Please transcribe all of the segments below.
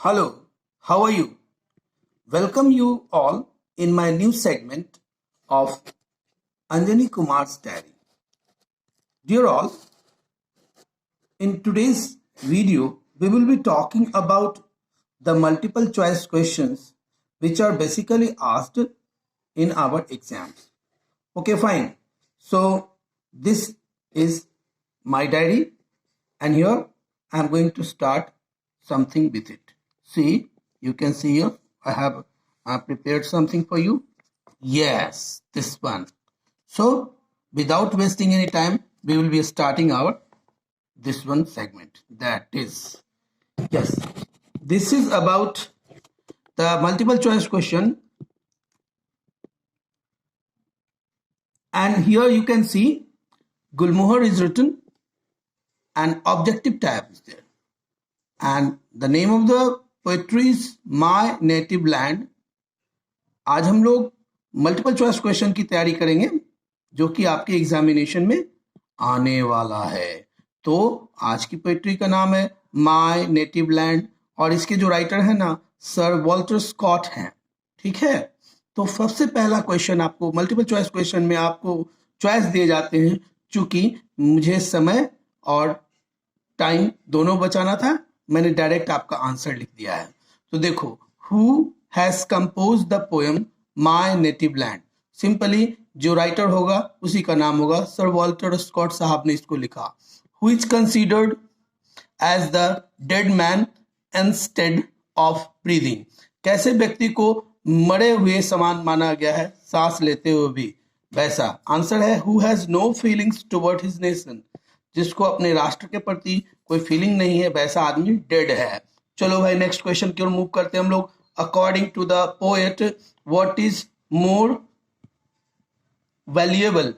Hello, how are you? Welcome you all in my new segment of Anjani Kumar's Diary. Dear all, in today's video, we will be talking about the multiple choice questions which are basically asked in our exams. Okay, fine. So, this is my diary, and here I am going to start something with it. See, you can see here I have prepared something for you. Yes, this one. So, without wasting any time, we will be starting our this one segment. That is, yes, this is about the multiple choice question. And here you can see Gulmohar is written and objective type is there. And the name of the poetry is My Native Land. आज हम लोग multiple choice question की तैयारी करेंगे जो कि आपके examination में आने वाला है. तो आज की पोएट्री का नाम है माय नेटिव लैंड और इसके जो राइटर है ना सर वॉल्टर स्कॉट हैं. ठीक है, तो सबसे पहला क्वेश्चन आपको मल्टीपल चॉइस क्वेश्चन में आपको चॉइस दिए जाते हैं. चूंकि मुझे समय और टाइम दोनों बचाना था, मैंने डायरेक्ट आपका आंसर लिख दिया है. तो देखो, who has compose the poem my native land. Simply जो राइटर होगा उसी का नाम होगा, सर वॉल्टर स्कॉट साहब ने इसको लिखा. Who is considered as the dead man instead of breathing. कैसे व्यक्ति को मरे हुए समान माना गया है, सांस लेते हुए भी वैसा. आंसर है who has no feelings toward his nation. जिसको अपने राष्ट्र के प्रति कोई फीलिंग नहीं है वैसा आदमी डेड है. चलो भाई नेक्स्ट क्वेश्चन की ओर मूव करते हैं हम लोग. According to the poet what is more valuable,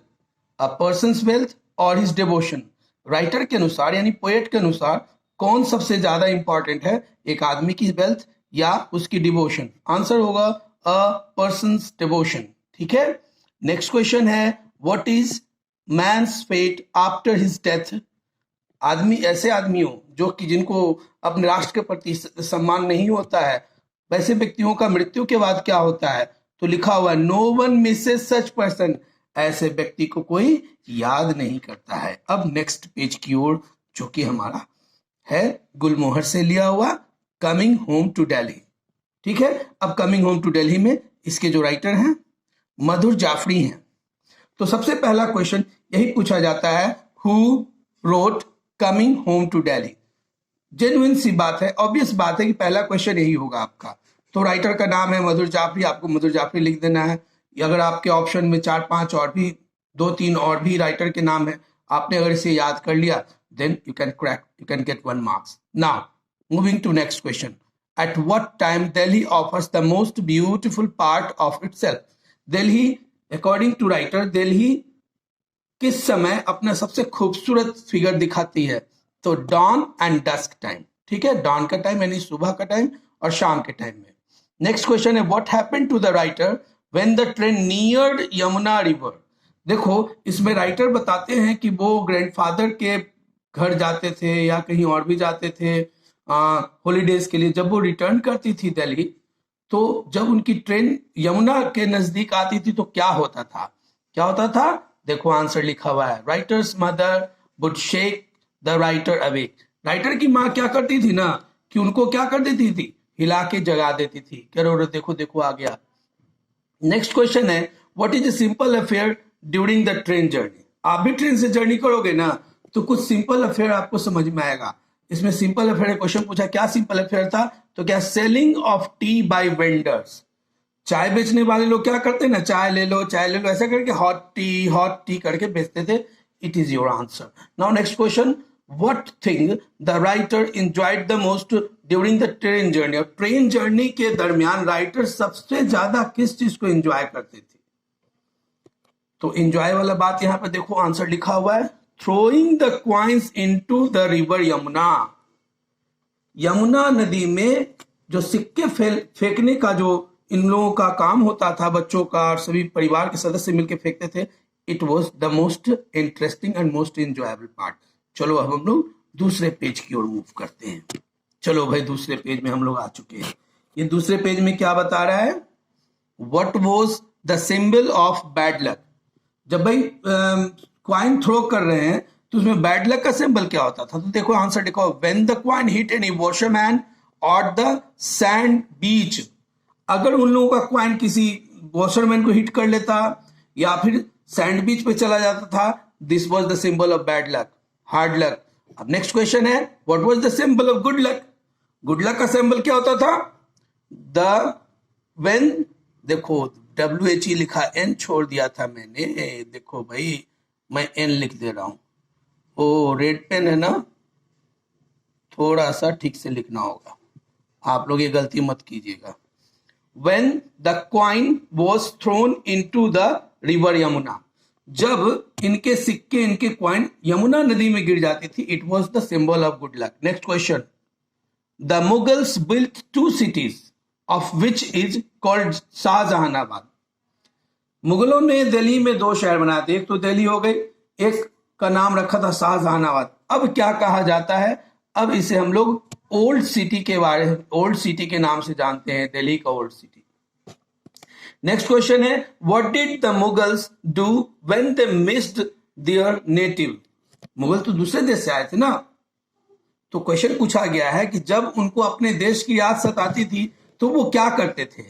a person's wealth और हिज डिवोशन. राइटर के अनुसार यानी पोएट के अनुसार कौन सबसे ज्यादा इंपॉर्टेंट है, एक आदमी की वेल्थ या उसकी डिवोशन. आंसर होगा अ पर्सन्स डिवोशन. ठीक है, नेक्स्ट क्वेश्चन है what is man's fate after his death. आदमी ऐसे आदमी हो जो कि जिनको अपने राष्ट्र के प्रति सम्मान नहीं होता है, वैसे व्यक्तियों का मृत्यु के बाद क्या होता है. तो लिखा हुआ है no one misses such person. ऐसे व्यक्ति को कोई याद नहीं करता है. अब नेक्स्ट पेज की ओर जो कि हमारा है गुलमोहर से लिया हुआ कमिंग होम टू दिल्ली. ठीक है, अब कमिंग होम टू दिल्ली में इसके जो राइटर हैं मधुर जाफरी हैं. तो सबसे पहला क्वेश्चन यही पूछा जाता है who wrote coming home to Delhi. Genuine सी बात है, ऑब्वियस बात है कि पहला क्वेश्चन यही होगा आपका. तो राइटर का नाम है मधुर जाफरी, आपको मधुर जाफरी लिख देना है. अगर आपके ऑप्शन में 4-5 और भी 2-3 और भी राइटर के नाम है, आपने अगर इसे याद कर लिया then you can get 1 marks. Now moving to next question. At what time Delhi offers the most beautiful part of itself. Delhi according to writer Delhi किस समय अपना सबसे खूबसूरत फिगर दिखाती है. तो डॉन एंड डस्क टाइम. ठीक है, डॉन का टाइम यानी सुबह का टाइम और शाम के टाइम में. नेक्स्ट क्वेश्चन है what happened to the writer when the train neared Yamuna river. देखो इसमें राइटर बताते हैं कि वो ग्रैंडफादर के घर जाते थे या कहीं और भी जाते थे हॉलीडेज के लिए. जब वो रिटर्न करती थी दिल्ली, तो जब उनकी ट्रेन यमुना के नजदीक आती थी तो क्या होता था, क्या होता था. देखो आंसर लिखा हुआ है writers mother would shake the writer awake. Writer की माँ क्या करती थी ना कि उनको क्या कर देती थी, हिला के जगा देती थी. करो देखो देखो आ गया. नेक्स्ट क्वेश्चन है what is a simple affair during the train journey. आप भी ट्रेन से जर्नी करोगे ना तो कुछ सिंपल अफेयर आपको समझ में आएगा. इसमें सिंपल अफेयर क्वेश्चन पूछा, क्या सिंपल अफेयर था. तो क्या selling of tea by vendors. चाय बेचने वाले लोग क्या करते हैं ना, चाय ले लो ऐसा करके हॉट टी करके बेचते थे. It is your answer. Now next question what thing the writer enjoyed the most during the train journey. Train journey के दरमियान राइटर सबसे ज्यादा किस चीज को एंजॉय करते थे. तो एंजॉय वाला बात यहां पर देखो आंसर लिखा हुआ है throwing the coins into the river Yamuna. Yamuna नदी में जो सिक्के फेंकने का जो इन लोगों का काम होता था, बच्चों का और सभी परिवार के सदस्य मिलकर फेंकते थे. It was the most interesting and most enjoyable part. चलो अब हम लोग दूसरे पेज की ओर मूव करते हैं. चलो भाई दूसरे पेज में हम लोग आ चुके हैं। ये दूसरे पेज में क्या बता रहा है, what was the symbol of bad luck. जब भाई क्वाइन थ्रो कर रहे हैं तो उसमें बैड लक का सिंबल क्या होता था, तो देखो आंसर देखो, when the coin hit any washerman और द सैंड बीच। अगर उन लोगों का क्वाइन किसी वॉशरमैन को हिट कर लेता या फिर सैंड बीच पे चला जाता था, this was the symbol of bad luck, hard luck. अब नेक्स्ट क्वेश्चन है, what was the symbol of good luck. Good luck का सिंबल क्या होता था, द व्हेन, देखो WHE लिखा, एन छोड़ दिया था मैंने, देखो भाई मैं एन लिख दे रहा हूं। ओ रेड पेन है ना, थोड़ा सा ठीक से लिखना होगा, आप लोग ये गलती मत कीजिएगा। When the coin was thrown into the river Yamuna, जब इनके सिक्के, इनके क्वाइन यमुना नदी में गिर जाती थी, it was the symbol of good luck. Next question. The Mughals built 2 cities, of which is called Shahjahanabad. मुगलों ने दिल्ली में 2 शहर बनाए थे, एक तो दिल्ली हो गई, एक का नाम रखा था शाहजहानाबाद। अब क्या कहा जाता है, अब इसे हम लोग ओल्ड सिटी के बारे, ओल्ड सिटी के नाम से जानते हैं, दिल्ली का ओल्ड सिटी। नेक्स्ट क्वेश्चन है, what did the Mughals do when they missed there native. Mughal तो दूसरे देश से आए थे ना, तो क्वेश्चन पूछा गया है कि जब उनको अपने देश की याद सताती थी तो वो क्या करते थे।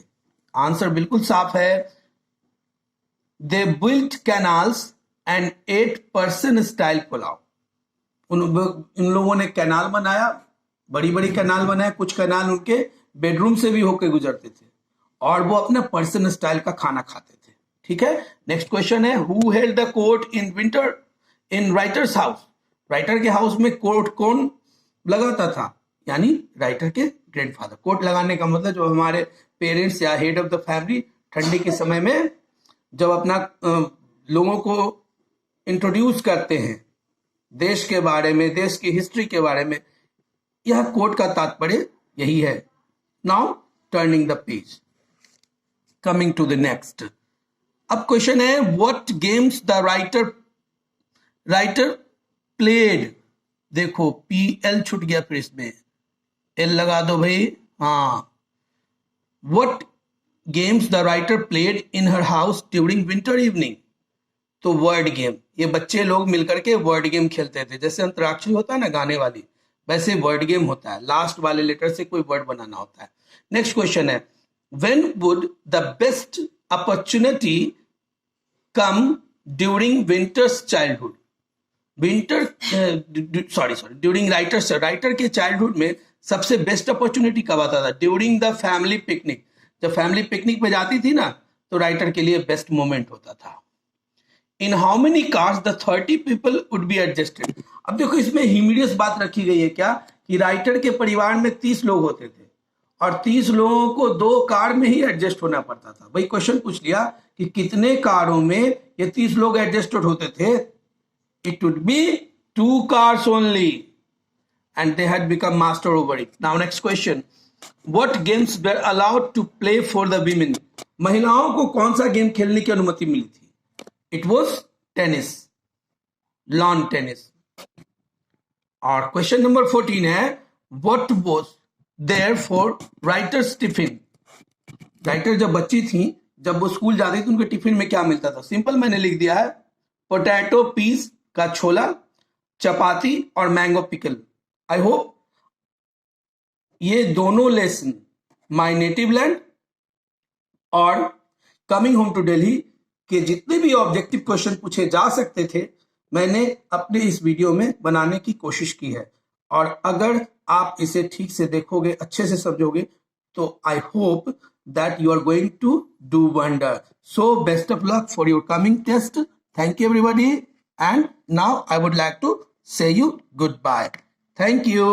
आंसर बिल्कुल साफ है, they built canals and ate Persian style pulao. उन लोगों ने कैनाल बनाया, बड़ी बड़ी कैनाल बनाया, कुछ कैनाल उनके बेडरूम से भी होकर गुजरते थे और वो अपना पर्सन स्टाइल का खाना खाते थे। ठीक है, नेक्स्ट क्वेश्चन है, who held the court in winter in writers house. Writer के हाउस में कोर्ट कौन लगाता था, यानी राइटर के ग्रैंडफादर। कोर्ट लगाने का मतलब जो हमारे पेरेंट्स या हेड ऑफ द फैमिली ठंडी के समय में जब अपना लोगों को इंट्रोड्यूस करते हैं देश के बारे में, देश की हिस्ट्री के बारे में, यह कोट का तात्पर्य यही है। Now turning the page, coming to the next. अब क्वेश्चन है, what games the writer played. देखो PL छूट गया, फिर इसमें L लगा दो भाई। हाँ, what games the writer played in her house during winter evening. तो वर्ड गेम, ये बच्चे लोग मिलकर के वर्ड गेम खेलते थे, जैसे अंतराक्षरी होता है ना गाने वाली, वैसे वर्ड गेम होता है, लास्ट वाले लेटर से कोई वर्ड बनाना होता है। नेक्स्ट क्वेश्चन है, when would the best opportunity come during winters childhood. During writer के चाइल्डहुड में सबसे बेस्ट अपॉर्चुनिटी कब आता था, ड्यूरिंग द फैमिली पिकनिक। जब फैमिली पिकनिक पे जाती थी ना तो राइटर के लिए बेस्ट मोमेंट होता था। In how many cars the 30 people would be adjusted. अब देखो इसमें ह्यूमिडियस बात रखी गई है क्या, कि राइटर के परिवार में 30 लोग होते थे और 30 लोगों को 2 कार में ही एडजस्ट होना पड़ता था। भाई क्वेश्चन पूछ लिया कि कितने कारों में ये 30 लोग एडजस्टेड होते थे, it would be 2 cars only and they had become master over it. Now next question, what games were allowed to play for the women। महिलाओं को कौन सा गेम खेलने की अनुमति मिली थी, it was tennis, lawn tennis. और क्वेश्चन नंबर 14 है, what was there for writer's tiffin. Writer जब बच्ची थी, जब वो स्कूल जाती थी, उनके टिफिन में क्या मिलता था। सिंपल मैंने लिख दिया है, पोटैटो पीस का छोला, चपाती और मैंगो पिकल। आई होप ये दोनों लेसन माय नेटिव लैंड और कमिंग होम टू दिल्ली के जितने भी ऑब्जेक्टिव क्वेश्चन पूछे जा सकते थे मैंने अपने इस वीडियो में बनाने की कोशिश की है। और अगर आप इसे ठीक से देखोगे, अच्छे से समझोगे, तो I hope that you are going to do wonder. So best of luck for your coming test. Thank you everybody, and now I would like to say you goodbye. Thank you.